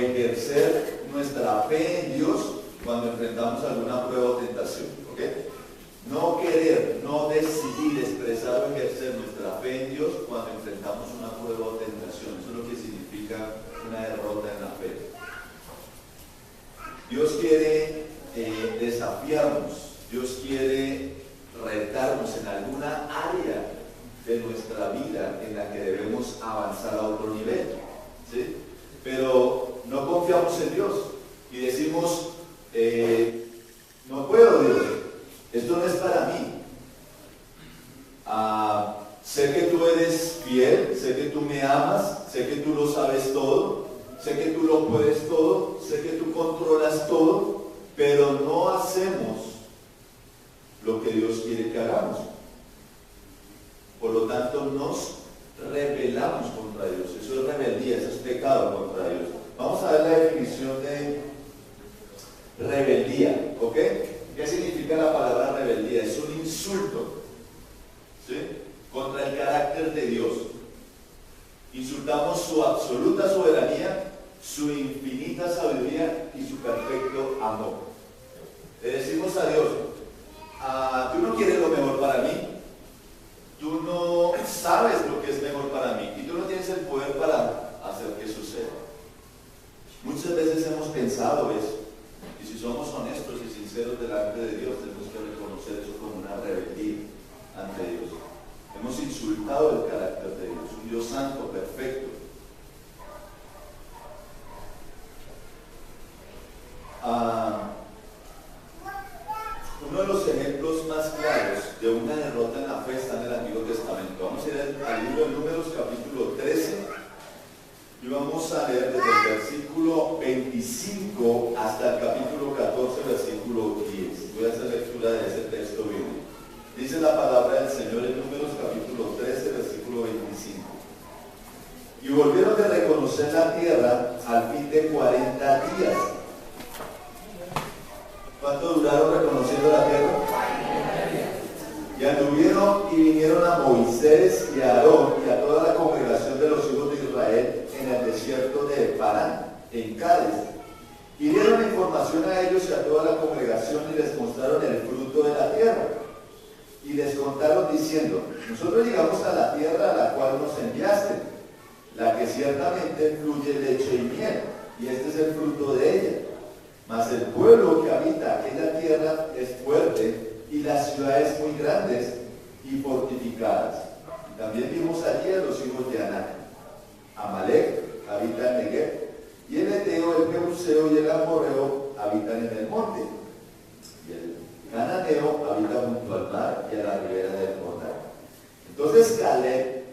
ejercer nuestra fe en Dios cuando enfrentamos alguna prueba o tentación. ¿Ok? No querer, no decidir expresar o ejercer nuestra fe en Dios cuando enfrentamos una prueba o tentación. Eso es lo que significa una derrota en la fe. Dios quiere desafiarnos, Dios quiere retarnos en alguna área de nuestra vida en la que debemos avanzar a otro nivel, ¿sí? Pero no confiamos en Dios y decimos, no puedo, Dios, esto no es para mí. Sé que tú eres fiel, sé que tú me amas, sé que tú lo sabes todo, sé que tú lo puedes todo, sé que tú controlas todo, pero no hacemos lo que Dios quiere que hagamos. Por lo tanto, nos rebelamos contra Dios. Eso es rebeldía, eso es pecado contra Dios. Vamos a ver la definición de rebeldía, ¿ok? ¿Qué significa la palabra rebeldía? Es un insulto, ¿sí?, contra el carácter de Dios. Insultamos su absoluta soberanía, su infinita sabiduría y su perfecto amor. Le decimos a Dios, tú no quieres lo mejor para mí, tú no sabes lo que es mejor para mí y tú no tienes el poder para hacer que suceda. Muchas veces hemos pensado eso, y si somos honestos y sinceros delante de Dios, tenemos que reconocer eso como una rebeldía ante Dios. Hemos insultado el carácter de Dios, un Dios santo, perfecto. Uno de los ejemplos más claros de una derrota en la fe está en el Antiguo Testamento. Vamos a ir al libro de Números, capítulo 13, y vamos a leer desde el versículo 25 hasta el capítulo 14, versículo 10. Voy a hacer lectura de ese texto bíblico. Dice la palabra del Señor en Números, capítulo 13, versículo 25. Y volvieron de reconocer la tierra al fin de 40 días. ¿Cuánto duraron reconociendo la tierra? Y anduvieron y vinieron a Moisés y a Aarón y a toda la congregación de los hijos de Israel en el desierto de Parán, en Cádiz. Y dieron información a ellos y a toda la congregación y les mostraron el fruto de la tierra. Y les contaron diciendo, nosotros llegamos a la tierra a la cual nos enviaste, la que ciertamente fluye leche y miel, y este es el fruto de ella. Mas el pueblo que habita aquella tierra es fuerte y las ciudades muy grandes y fortificadas. Y también vimos allí a los hijos de Anak. Amalek habita en Negev, y el Eteo, el Jebuseo y el Amorreo habitan en el monte. Y el Cananeo habita junto al mar y a la ribera del Jordán. Entonces Caleb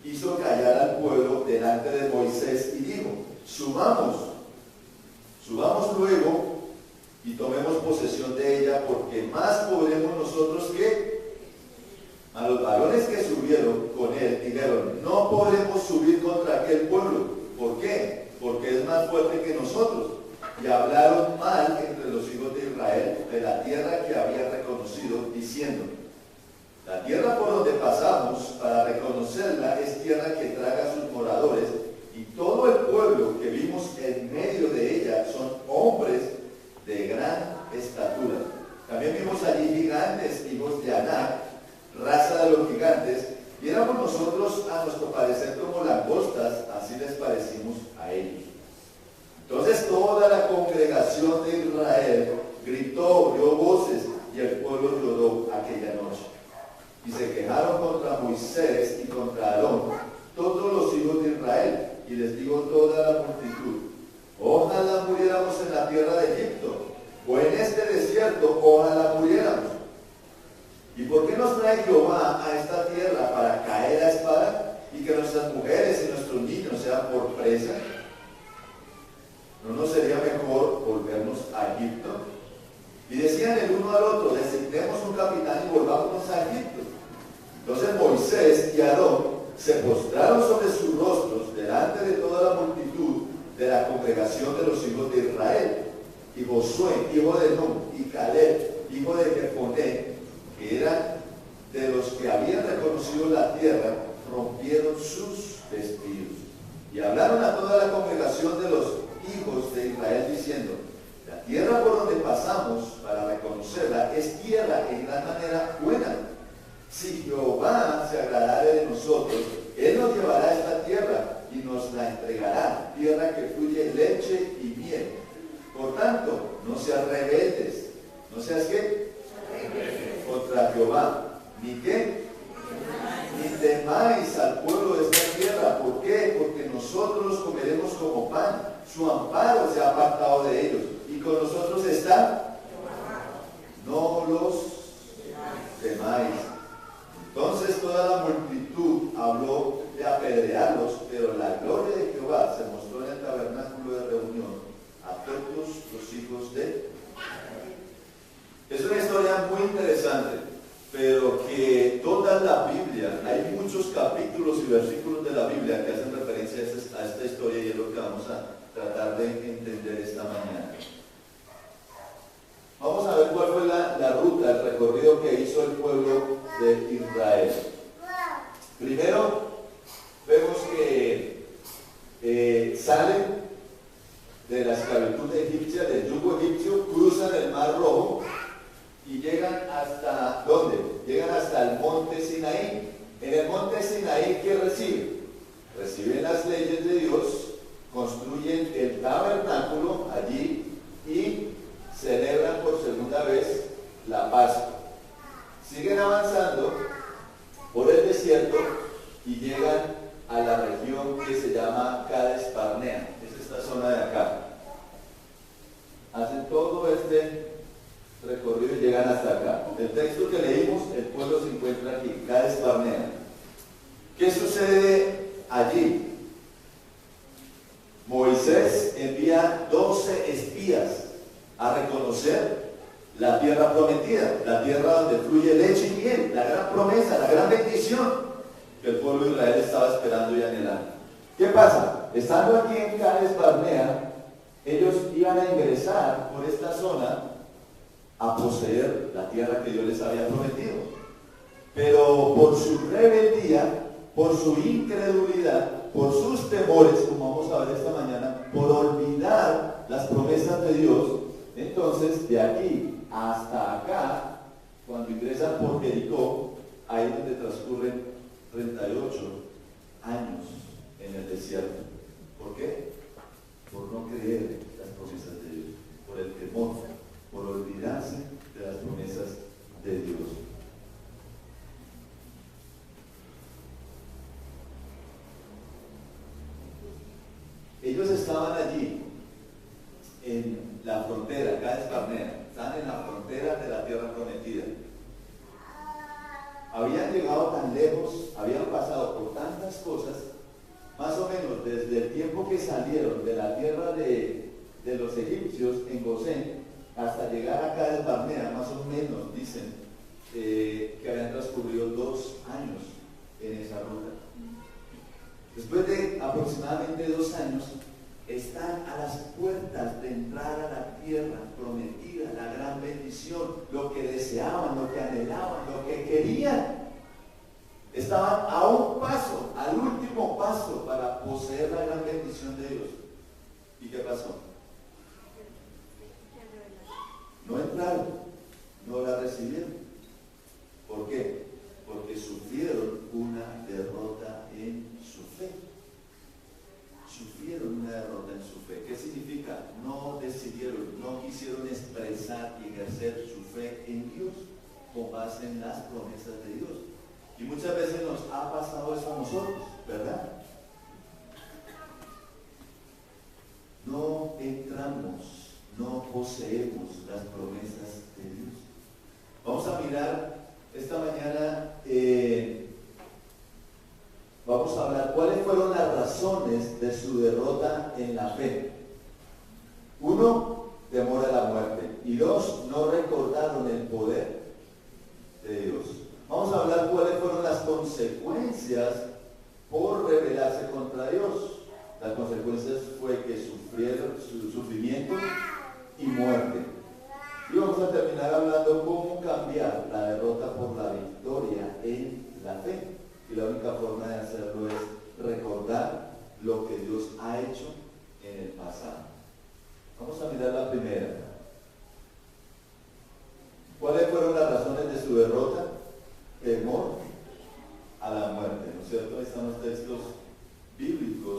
hizo callar al pueblo delante de Moisés y dijo, subamos luego y tomemos posesión de ella, porque más podremos nosotros que a los varones que subieron con él. Dijeron, no podremos subir contra aquel pueblo. ¿Por qué? Porque es más fuerte que nosotros. Y hablaron mal entre los hijos de Israel de la tierra que había reconocido, diciendo, la tierra por donde pasamos para reconocerla es tierra que traga a sus moradores, y todo el pueblo que vimos en medio de ella son hombres de gran estatura. También vimos allí gigantes, hijos de Anak, raza de los gigantes, y éramos nosotros a nuestro parecer como langostas, así les parecimos a ellos. Entonces toda la congregación de Israel gritó, dio voces, y el pueblo lloró aquella noche. Y se quejaron contra Moisés y contra Aarón, todos los hijos de Israel, y les digo toda la multitud, ojalá muriéramos en la tierra de Egipto, o en este desierto, ojalá muriéramos. ¿Y por qué nos trae Jehová a esta tierra para caer a espada, y que nuestras mujeres y nuestros niños sean por presa? ¿No nos sería mejor volvernos a Egipto? Y decían el uno al otro, designemos un capitán y volvámonos a Egipto. Entonces Moisés y Aarón se postraron sobre sus rostros delante de toda la multitud de la congregación de los hijos de Israel. Y Josué, hijo de Nun, y Caleb, hijo de Jefone, que eran de los que habían reconocido la tierra, rompieron sus vestidos. Y hablaron a toda la congregación de los hijos de Israel diciendo: la tierra por donde pasamos para reconocerla es tierra en gran manera buena. Si Jehová se agradare de nosotros, Él nos llevará a esta tierra y nos la entregará, tierra que fluye leche y miel. Por tanto, no seas rebeldes. ¿No seas qué? Rebeldes. Contra Jehová. ¿Ni qué? Ni temáis al pueblo de esta tierra. ¿Por qué? Porque nosotros comeremos como pan. Su amparo se ha apartado de ellos. Y con nosotros está. No los temáis. Entonces toda la multitud habló de apedrearlos, pero la gloria de Jehová se mostró en el tabernáculo de reunión a todos los hijos de. Es una historia muy interesante, pero que toda la Biblia, hay muchos capítulos y versículos de la Biblia que hacen referencia a esta historia, y es lo que vamos a tratar de entender esta mañana. Vamos a ver cuál fue la ruta, el recorrido que hizo el pueblo de Israel. Primero, vemos que salen de la esclavitud egipcia, del yugo egipcio, cruzan el Mar Rojo y llegan hasta, ¿dónde? Llegan hasta el monte Sinaí. En el monte Sinaí, ¿qué reciben? Reciben las leyes de Dios, construyen el tabernáculo allí y celebran por segunda vez la Pascua. Siguen avanzando por el desierto y llegan a la región que se llama Cades Barnea. Es esta zona de acá. Hacen todo este recorrido y llegan hasta acá. El texto que leímos, el pueblo se encuentra aquí, Cades Barnea. ¿Qué sucede allí? Moisés envía 12 espías a reconocer la tierra prometida, la tierra donde fluye leche y miel, la gran promesa, la gran bendición que el pueblo de Israel estaba esperando y anhelando. ¿Qué pasa? Estando aquí en Cades Barnea, ellos iban a ingresar por esta zona a poseer la tierra que Dios les había prometido. Pero por su rebeldía, por su incredulidad, por sus temores, como vamos a ver esta mañana, por olvidar las promesas de Dios, entonces de aquí hasta acá, cuando ingresan por Jericó, ahí es donde transcurren 38 años en el desierto. ¿Por qué? Por no creer las promesas de Dios, por el temor, por olvidarse de las promesas de Dios. Ellos estaban allí en la frontera, Cades Barnea, están en la frontera de la tierra prometida. Habían llegado tan lejos, habían pasado por tantas cosas, más o menos desde el tiempo que salieron de la tierra de los egipcios en Gosén hasta llegar a Cades Barnea, más o menos dicen que habían transcurrido 2 años en esa ruta. Después de aproximadamente 2 años, están a las puertas de entrar a la tierra prometida, la gran bendición, lo que deseaban, lo que anhelaban, lo que querían. Estaban a un paso, al último paso para poseer la gran bendición de Dios. ¿Y qué pasó? No entraron, no la recibieron. ¿Por qué? Porque sufrieron una derrota en su fe. Sufrieron una derrota en su fe. ¿Qué significa? No decidieron, no quisieron expresar y ejercer su fe en Dios con base en las promesas de Dios. Y muchas veces nos ha pasado eso a nosotros, ¿verdad? No entramos, no poseemos las promesas de Dios. Vamos a mirar esta mañana, vamos a hablar cuáles fueron las razones de su derrota en la fe. 1, temor a la muerte. Y 2, no recordaron el poder de Dios. Vamos a hablar cuáles fueron las consecuencias por rebelarse contra Dios. Las consecuencias fue que sufrieron sufrimiento y muerte. Y vamos a terminar hablando cómo cambiar la derrota por la victoria en la fe. Y la única forma de hacerlo es recordar lo que Dios ha hecho en el pasado.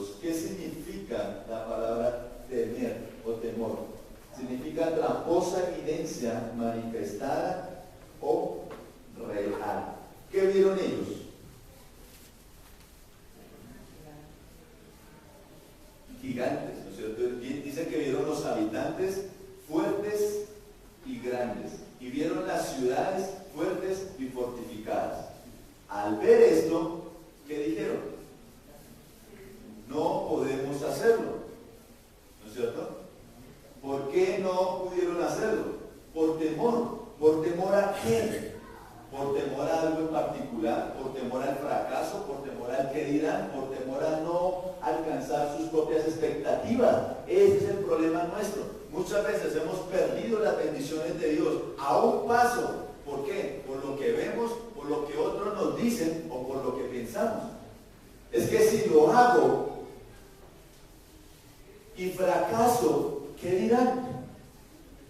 Dios. ¿Qué significa la palabra temer o temor? Significa tramposa evidencia manifestada o real. ¿Qué vieron ellos? Gigantes, ¿no es cierto? Dice que vieron los habitantes fuertes y grandes, y vieron las ciudades fuertes y fortificadas. Al ver esto, ¿qué dijeron? No podemos hacerlo, ¿no es cierto? ¿Por qué no pudieron hacerlo? Por temor. ¿Por temor a qué? Por temor a algo en particular, por temor al fracaso, por temor al que dirán, por temor a no alcanzar sus propias expectativas. Ese es el problema nuestro. Muchas veces hemos perdido las bendiciones de Dios a un paso. ¿Por qué? Por lo que vemos, por lo que otros nos dicen o por lo que pensamos. Es que si lo hago y fracaso, ¿qué dirán?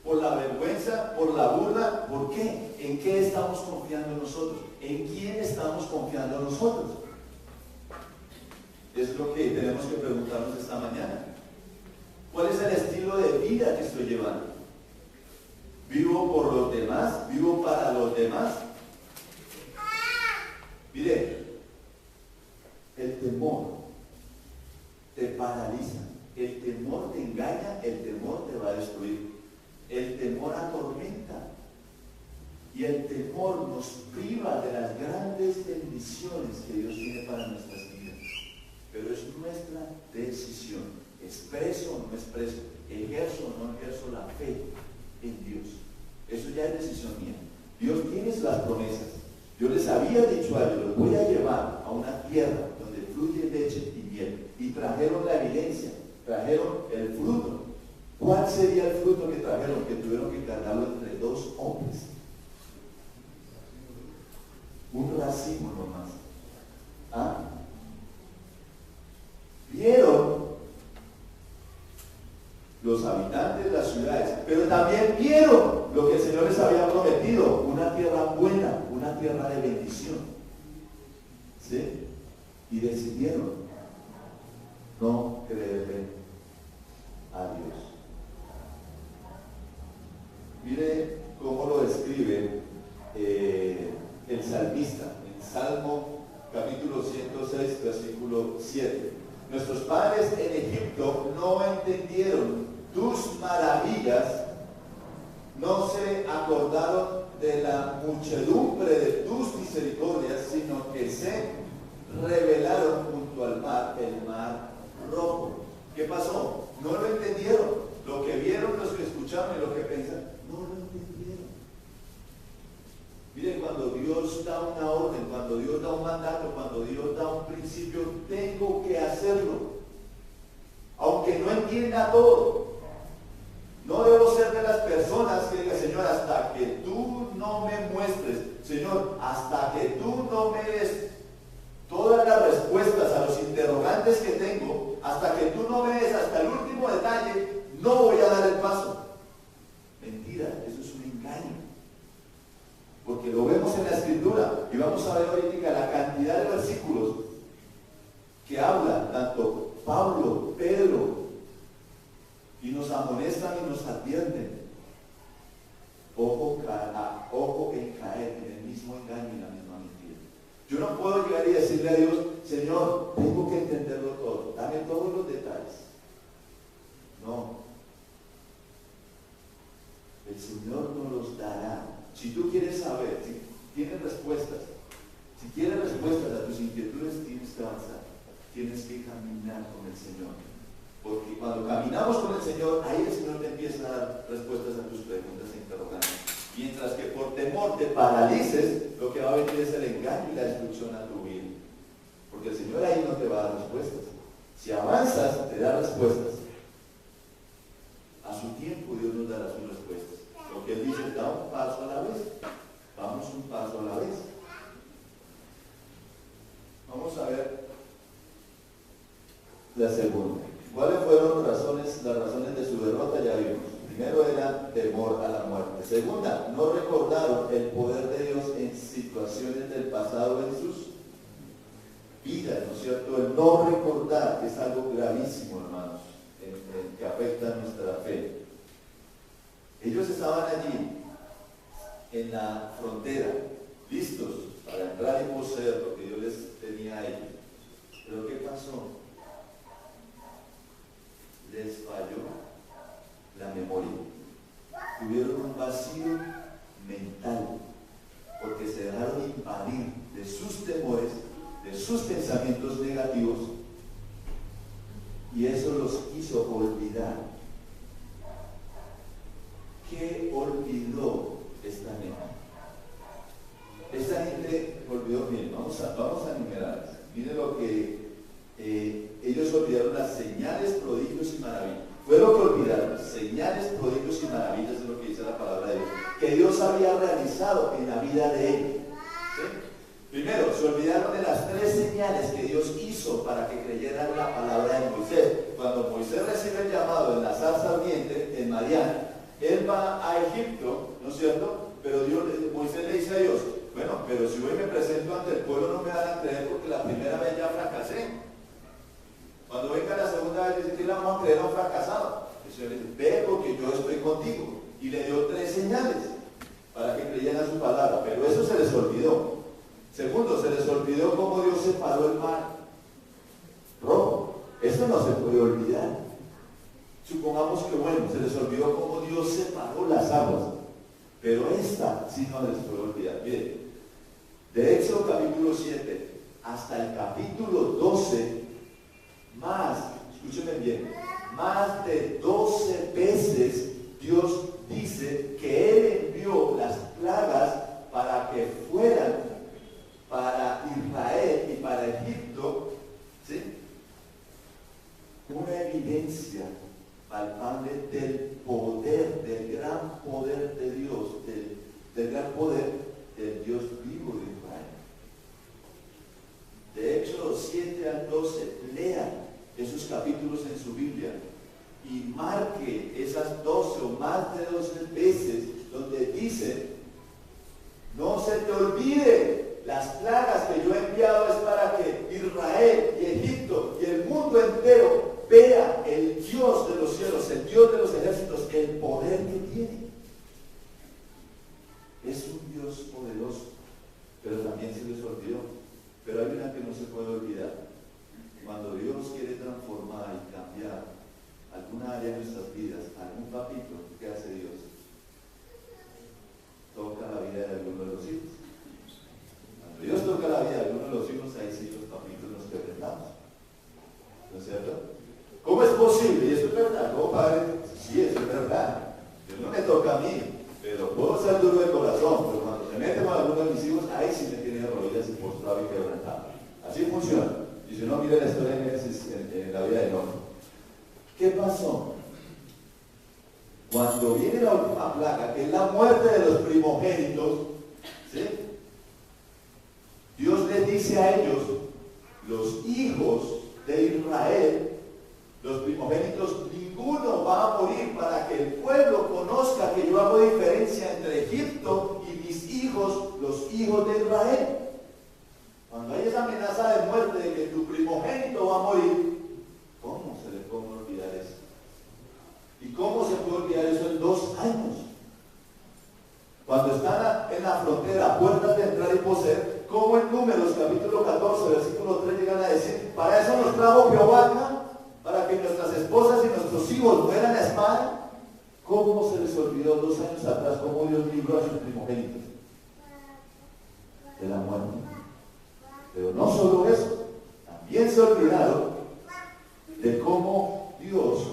Por la vergüenza, por la burla, ¿por qué? ¿En qué estamos confiando nosotros? ¿En quién estamos confiando nosotros? Es lo que tenemos que preguntarnos esta mañana. ¿Cuál es el estilo de vida que estoy llevando? ¿Vivo por los demás? ¿Vivo para los demás? Mire, el temor te paraliza, el temor te engaña, el temor te va a destruir. El temor atormenta y el temor nos priva de las grandes bendiciones que Dios tiene para nuestras vidas. Pero es nuestra decisión. ¿Expreso o no expreso? ¿Ejerzo o no ejerzo la fe en Dios? Eso ya es decisión mía. Dios tiene las promesas. Yo les había dicho a ellos, los voy a llevar a una tierra donde fluye leche y miel. Y trajeron la evidencia, trajeron el fruto. ¿Cuál sería el fruto que trajeron? Que tuvieron que cargarlo entre dos hombres. Un racimo nomás. ¿Ah? Vieron los habitantes de las ciudades, pero también vieron lo que el Señor les había prometido, una tierra buena, una tierra de bendición. ¿Sí? Y decidieron no creerle a Dios. Mire cómo lo describe el salmista en Salmo capítulo 106, versículo 7. Nuestros padres en Egipto no entendieron tus maravillas, no se acordaron de la muchedumbre de tus misericordias, sino que se rebelaron junto al mar, el mar rojo. ¿Qué pasó? No lo entendieron. Lo que vieron, los que escucharon y lo que pensaron, no lo entendieron. Miren, cuando Dios da una orden, cuando Dios da un mandato, cuando Dios da un principio, tengo que hacerlo. Aunque no entienda todo. No debo ser de las personas que digan, Señor, hasta que tú no me muestres, Señor, hasta que tú no me des todas las respuestas a los interrogantes que tengo, hasta que tú no me des hasta el último detalle, no voy a dar el paso. Mentira, eso es un engaño. Porque lo vemos en la Escritura y vamos a ver ahorita la cantidad de versículos que hablan tanto Pablo, Pedro, y nos amonestan y nos advierten. Ojo en caer en el mismo engaño y la misma mentira. Yo no puedo llegar y decirle a Dios, Señor, tengo que entenderlo todo, dame todos los detalles. No. El Señor nos los dará. Si tú quieres saber, si tienes respuestas, si quieres respuestas a tus inquietudes, tienes que avanzar. Tienes que caminar con el Señor. Porque cuando caminamos con el Señor, ahí el Señor te empieza a dar respuestas a tus preguntas e interrogantes. Mientras que por temor te paralices, lo que va a venir es el engaño y la destrucción a tu vida. Porque el Señor ahí no te va a dar respuestas. Si avanzas, te da respuestas. A su tiempo Dios nos dará sus respuestas. Lo que Él dice, da un paso a la vez. Vamos un paso a la vez. Vamos a ver la segunda. ¿Cuáles fueron las razones de su derrota? Ya vimos. Primero era temor a la muerte. Segunda, no recordaron el poder de Dios en situaciones del pasado en sus vidas, ¿no es cierto? El no recordar es algo gravísimo, hermanos, que afecta a nuestra fe. Ellos estaban allí, en la frontera, listos para entrar y poseer lo que Dios les tenía a ellos. Pero ¿qué pasó? Les falló la memoria. Tuvieron un vacío mental, porque se dejaron invadir de sus temores, de sus pensamientos negativos, y eso los hizo olvidar. ¿Qué olvidó esta gente? Esta gente olvidó bien. Vamos a enumerar. Miren lo que ellos olvidaron: las señales, prodigios y maravillas. Fue lo que olvidaron: señales, prodigios y maravillas, es lo que dice la palabra de Dios, que Dios había realizado en la vida de ellos. ¿Sí? Primero, se olvidaron de las 3 señales que Dios hizo para que creyeran la palabra de Moisés. Cuando Moisés recibe el llamado en la zarza ardiente, en Madián, él va a Egipto, ¿no es cierto? Pero Moisés le dice a Dios: bueno, pero si hoy me presento ante el pueblo no me van a creer porque la primera vez ya fracasé. Cuando venga la segunda vez, dice que le vamos a creer a un fracasado. El Señor le dice: ve, porque yo estoy contigo. Y le dio 3 señales para que creyeran su palabra, pero eso se les olvidó. Segundo, se les olvidó cómo Dios separó el mar rojo. Eso no se puede olvidar. Supongamos que, bueno, se les olvidó cómo Dios separó las aguas, pero esta sí no les puede olvidar. Miren, de Éxodo capítulo 7 hasta el capítulo 12, escúchenme bien, más de 12 veces Dios dice que Él envió las plagas para que fueran para Israel y para Egipto, ¿sí? Una evidencia palpable del poder, del gran poder de Dios, del gran poder del Dios vivo de Israel. De Éxodo 7 al 12, lean esos capítulos en su Biblia y marque esas 12 o más de 12 veces donde dice: no se te olvide, las plagas que yo he enviado es para que Israel y Egipto y el mundo entero vea el Dios de los cielos, el Dios de los ejércitos, el poder que tiene. Es un Dios poderoso, pero también se les olvidó. Pero hay una que no se puede olvidar. Cuando Dios quiere transformar y cambiar alguna área de nuestras vidas, algún papito, ¿qué hace Dios? Toca la vida de alguno de los hijos. Cuando Dios toca la vida de alguno de los hijos, ahí sí los papitos nos quebrantamos. ¿No es cierto? ¿Cómo es posible? Y eso es verdad. ¿Cómo, padre? Sí, eso es verdad. Dios no me toca a mí, pero puedo ser duro de corazón, pero cuando se mete con alguno de mis hijos, ahí sí me tiene rodillas y postrado y quebrantado. Así funciona. Y si no, mire la historia en la vida de Noé. ¿Qué pasó? Cuando viene la última plaga, que es la muerte de los primogénitos, ¿sí? Dios les dice a ellos: los hijos de Israel, los primogénitos, ninguno va a morir, para que el pueblo conozca que yo hago diferencia entre Egipto y mis hijos, los hijos de Israel. Cuando hay esa amenaza de muerte de que tu primogénito va a morir, ¿cómo se le puede olvidar eso? ¿Y cómo se puede olvidar eso en 2 años? Cuando están en la frontera, puertas de entrar y poseer, como en Números capítulo 14, versículo 3 llegan a decir: para eso nos trajo Jehová acá, para que nuestras esposas y nuestros hijos mueran a espada. ¿Cómo se les olvidó 2 años atrás cómo Dios libró a sus primogénitos de la muerte? Pero no solo eso, también se olvidaron de cómo Dios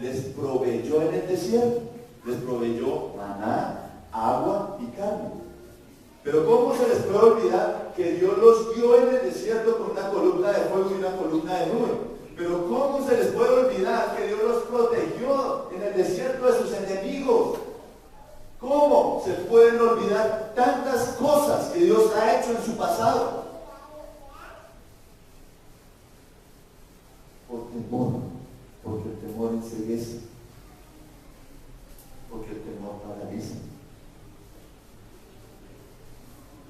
les proveyó en el desierto. Les proveyó maná, agua y carne. Pero ¿cómo se les puede olvidar que Dios los guió en el desierto con una columna de fuego y una columna de nube? Pero ¿cómo se les puede olvidar que Dios los protegió en el desierto de sus enemigos? ¿Cómo se pueden olvidar tantas cosas que Dios ha hecho en su pasado? Por temor, porque el temor enceguece, porque el temor paraliza,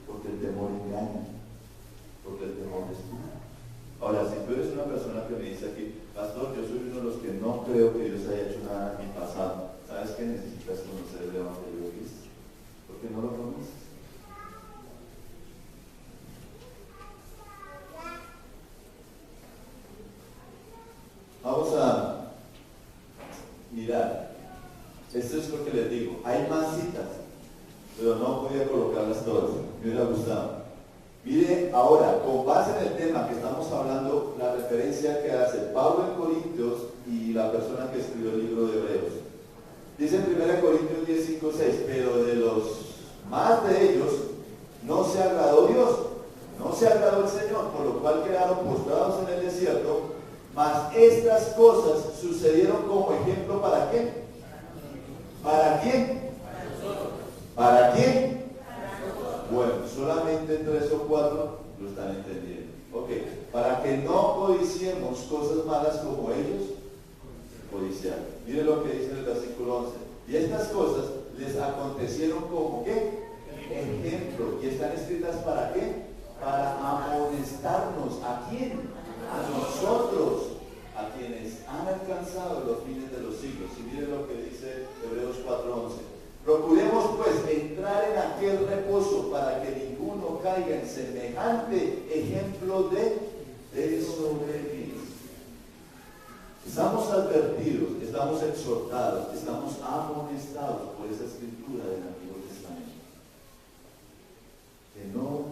porque el temor engaña, Ahora, si tú eres una persona que me dice aquí, pastor, yo soy uno de los que no creo que Dios haya hecho nada en mi pasado, ¿sabes que necesitas conocer el Evangelio de Cristo? Porque no lo conoces. Vamos a mirar. Esto es lo que les digo. Hay más citas, pero no podía colocarlas todas. Me hubiera gustado. Mire ahora, con base en el tema que estamos hablando, la referencia que hace Pablo en Corintios y la persona que escribió el libro de Hebreos. Dice en 1 Corintios 10, 5, 6, pero de los más de ellos no se agradó Dios, no se agradó el Señor, por lo cual quedaron postrados en el desierto, mas estas cosas sucedieron como ejemplo ¿para qué? ¿Para quién? ¿Para quién? Bueno, solamente 3 o 4 lo están entendiendo. Ok, para que no codiciemos cosas malas como ellos codiciaron. Mire lo que dice en el versículo 11. Y estas cosas les acontecieron como ¿qué? Ejemplo. ¿Y están escritas para qué? Para amonestarnos. ¿A quién? A nosotros, a quienes han alcanzado los fines de los siglos. Y mire lo que dice Hebreos 4:11. Procuremos pues entrar en aquel reposo para que ninguno caiga en semejante ejemplo de desobediencia. Estamos advertidos, estamos exhortados, estamos amonestados por esa escritura del Antiguo Testamento. Que no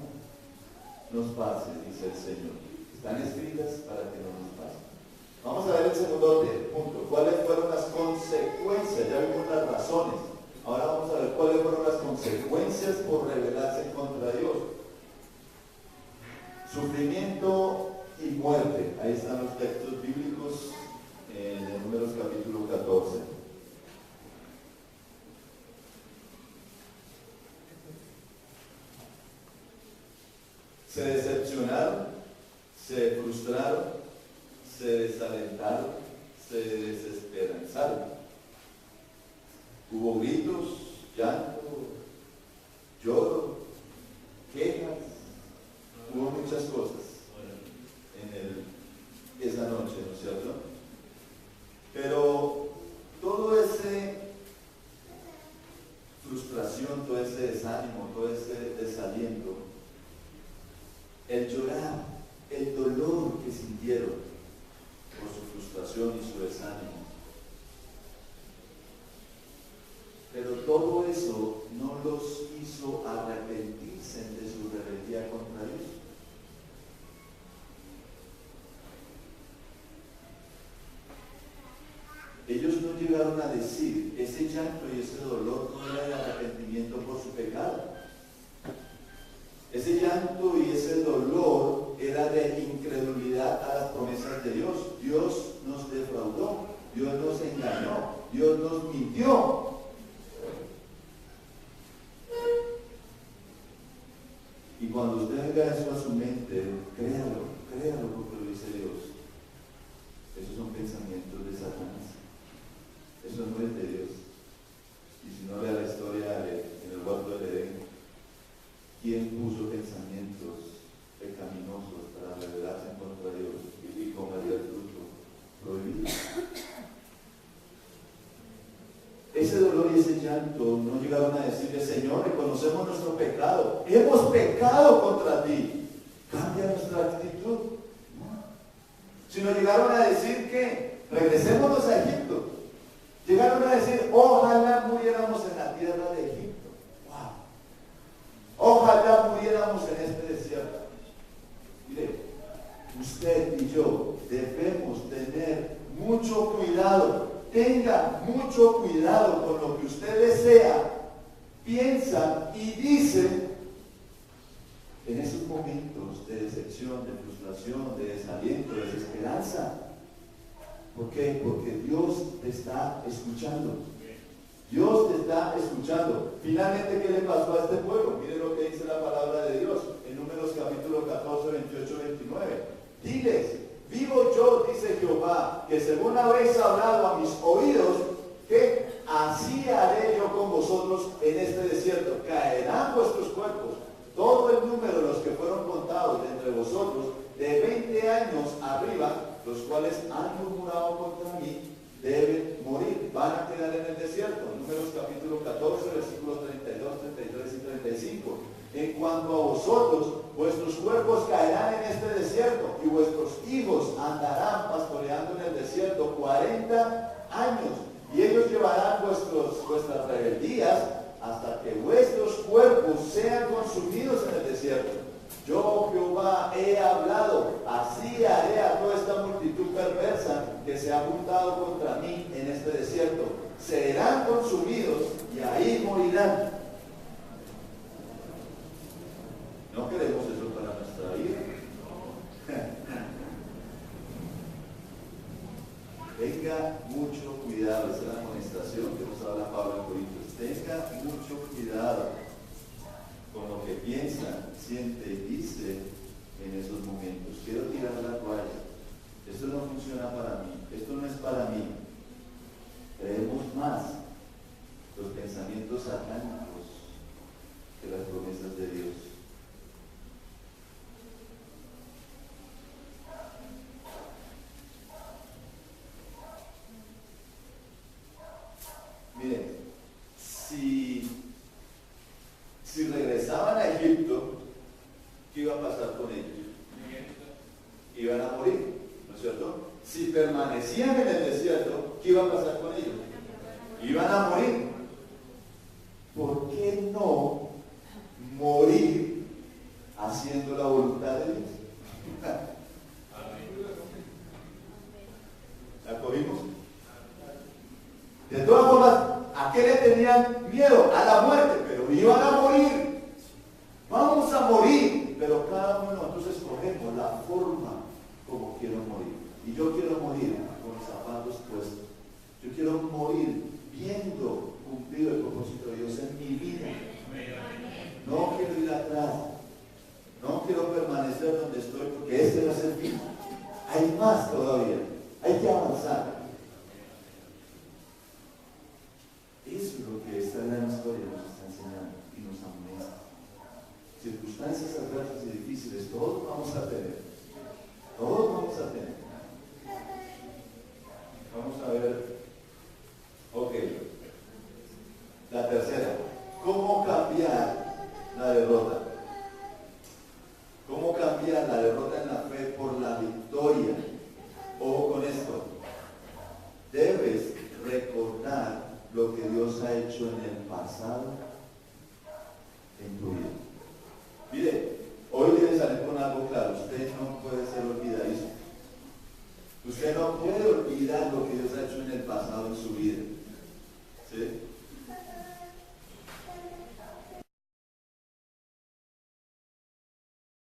nos pase, dice el Señor. Están escritas para que no nos pase. Vamos a ver el segundo punto. ¿Cuáles fueron las consecuencias? Ya vimos las razones. Ahora vamos a ver cuáles fueron las consecuencias por rebelarse contra Dios. Sufrimiento y muerte. Ahí están los textos bíblicos en Números capítulo 14. Se decepcionaron, se frustraron, se desalentaron, se desesperanzaron. Hubo gritos, llanto, lloro, quejas, hubo muchas cosas en esa noche, ¿no es cierto? Pero todo ese frustración, todo ese desánimo, todo ese desaliento, el llorar, el dolor que sintieron por su frustración y su desánimo, pero todo eso no los hizo arrepentirse de su rebeldía contra Dios. Ellos no llegaron a decir, ese llanto y ese dolor no era de arrepentimiento por su pecado. Ese llanto y ese dolor era de incredulidad a las promesas de Dios. Dios nos defraudó, Dios nos engañó, Dios nos mintió. Y cuando usted venga eso a su mente, créalo porque lo dice Dios. Esos son pensamientos de Satanás. Eso no es de Dios. Y si no, vea la historia en el huerto del Edén. ¿Quién puso pensamientos pecaminosos para rebelarse contra Dios y comer el fruto prohibido? Ese dolor y ese llanto no llegaron a decirle, Señor, reconocemos nuestro pecado, hemos pecado contra ti, cambia nuestra actitud. No. Sino llegaron a decir que regresémonos a Egipto. Llegaron a decir, ojalá muriéramos en la tierra de Egipto. Wow. Ojalá muriéramos en este desierto. Mire, usted y yo debemos tener mucho cuidado. Tenga mucho cuidado con lo que usted desea, piensa y dice en esos momentos de decepción, de frustración, de desaliento, de desesperanza. ¿Por qué? Porque Dios te está escuchando. Dios te está escuchando. Finalmente, ¿qué le pasó a este pueblo? Mire lo que dice la palabra de Dios en Números capítulo 14, 28, 29. Diles, vivo yo, dice Jehová, que según habéis hablado a mis oídos, que así haré yo con vosotros en este desierto. Caerán vuestros cuerpos, todo el número de los que fueron contados de entre vosotros, de 20 años arriba, los cuales han murmurado contra mí, deben morir, van a quedar en el desierto. Números capítulo 14, versículos 32, 33 y 35. En cuanto a vosotros, vuestros cuerpos caerán en este desierto y vuestros hijos andarán pastoreando en el desierto 40 años. Y ellos llevarán vuestras rebeldías hasta que vuestros cuerpos sean consumidos en el desierto. Yo, Jehová, he hablado, así haré a toda esta multitud perversa que se ha juntado contra mí en este desierto. Serán consumidos y ahí morirán. No queremos eso para nuestra vida. Tenga mucho cuidado, esa es la amonestación que nos habla Pablo en Corintios. Tenga mucho cuidado con lo que piensa, siente y dice en esos momentos. Quiero tirar la toalla. Esto no funciona para mí. Esto no es para mí. Creemos más los pensamientos satánicos que las promesas de Dios. Miren, si regresaban a Egipto, ¿qué iba a pasar con ellos? Iban a morir, ¿no es cierto? Si permanecían en el desierto, ¿qué iba a pasar con ellos? Iban a morir. ¿Por qué no morir haciendo la voluntad de Dios? ¿La cogimos? De todas formas, ¿a qué le tenían miedo? A la muerte, pero iban a morir. Vamos a morir, pero cada uno de nosotros escogemos la forma como quiero morir. Y yo quiero morir con mis zapatos puestos. Yo quiero morir viendo cumplido el propósito de Dios en mi vida. No quiero ir atrás. No quiero permanecer donde estoy porque este va a ser el fin. Hay más todavía. Hay que avanzar. Eso es lo que esta gran historia nos está enseñando y nos amonesta. Circunstancias adversas y difíciles, todos vamos a tener. Todos vamos a tener. Vamos a ver. Ok. La tercera. ¿Cómo cambiar la derrota? ¿Cómo cambiar la derrota en la fe por la victoria? Ojo con esto. Debes recordar lo que Dios ha hecho en el pasado en tu vida. Mire, hoy debe salir con algo claro. Usted no puede ser olvidadizo. Usted no puede olvidar lo que Dios ha hecho en el pasado en su vida.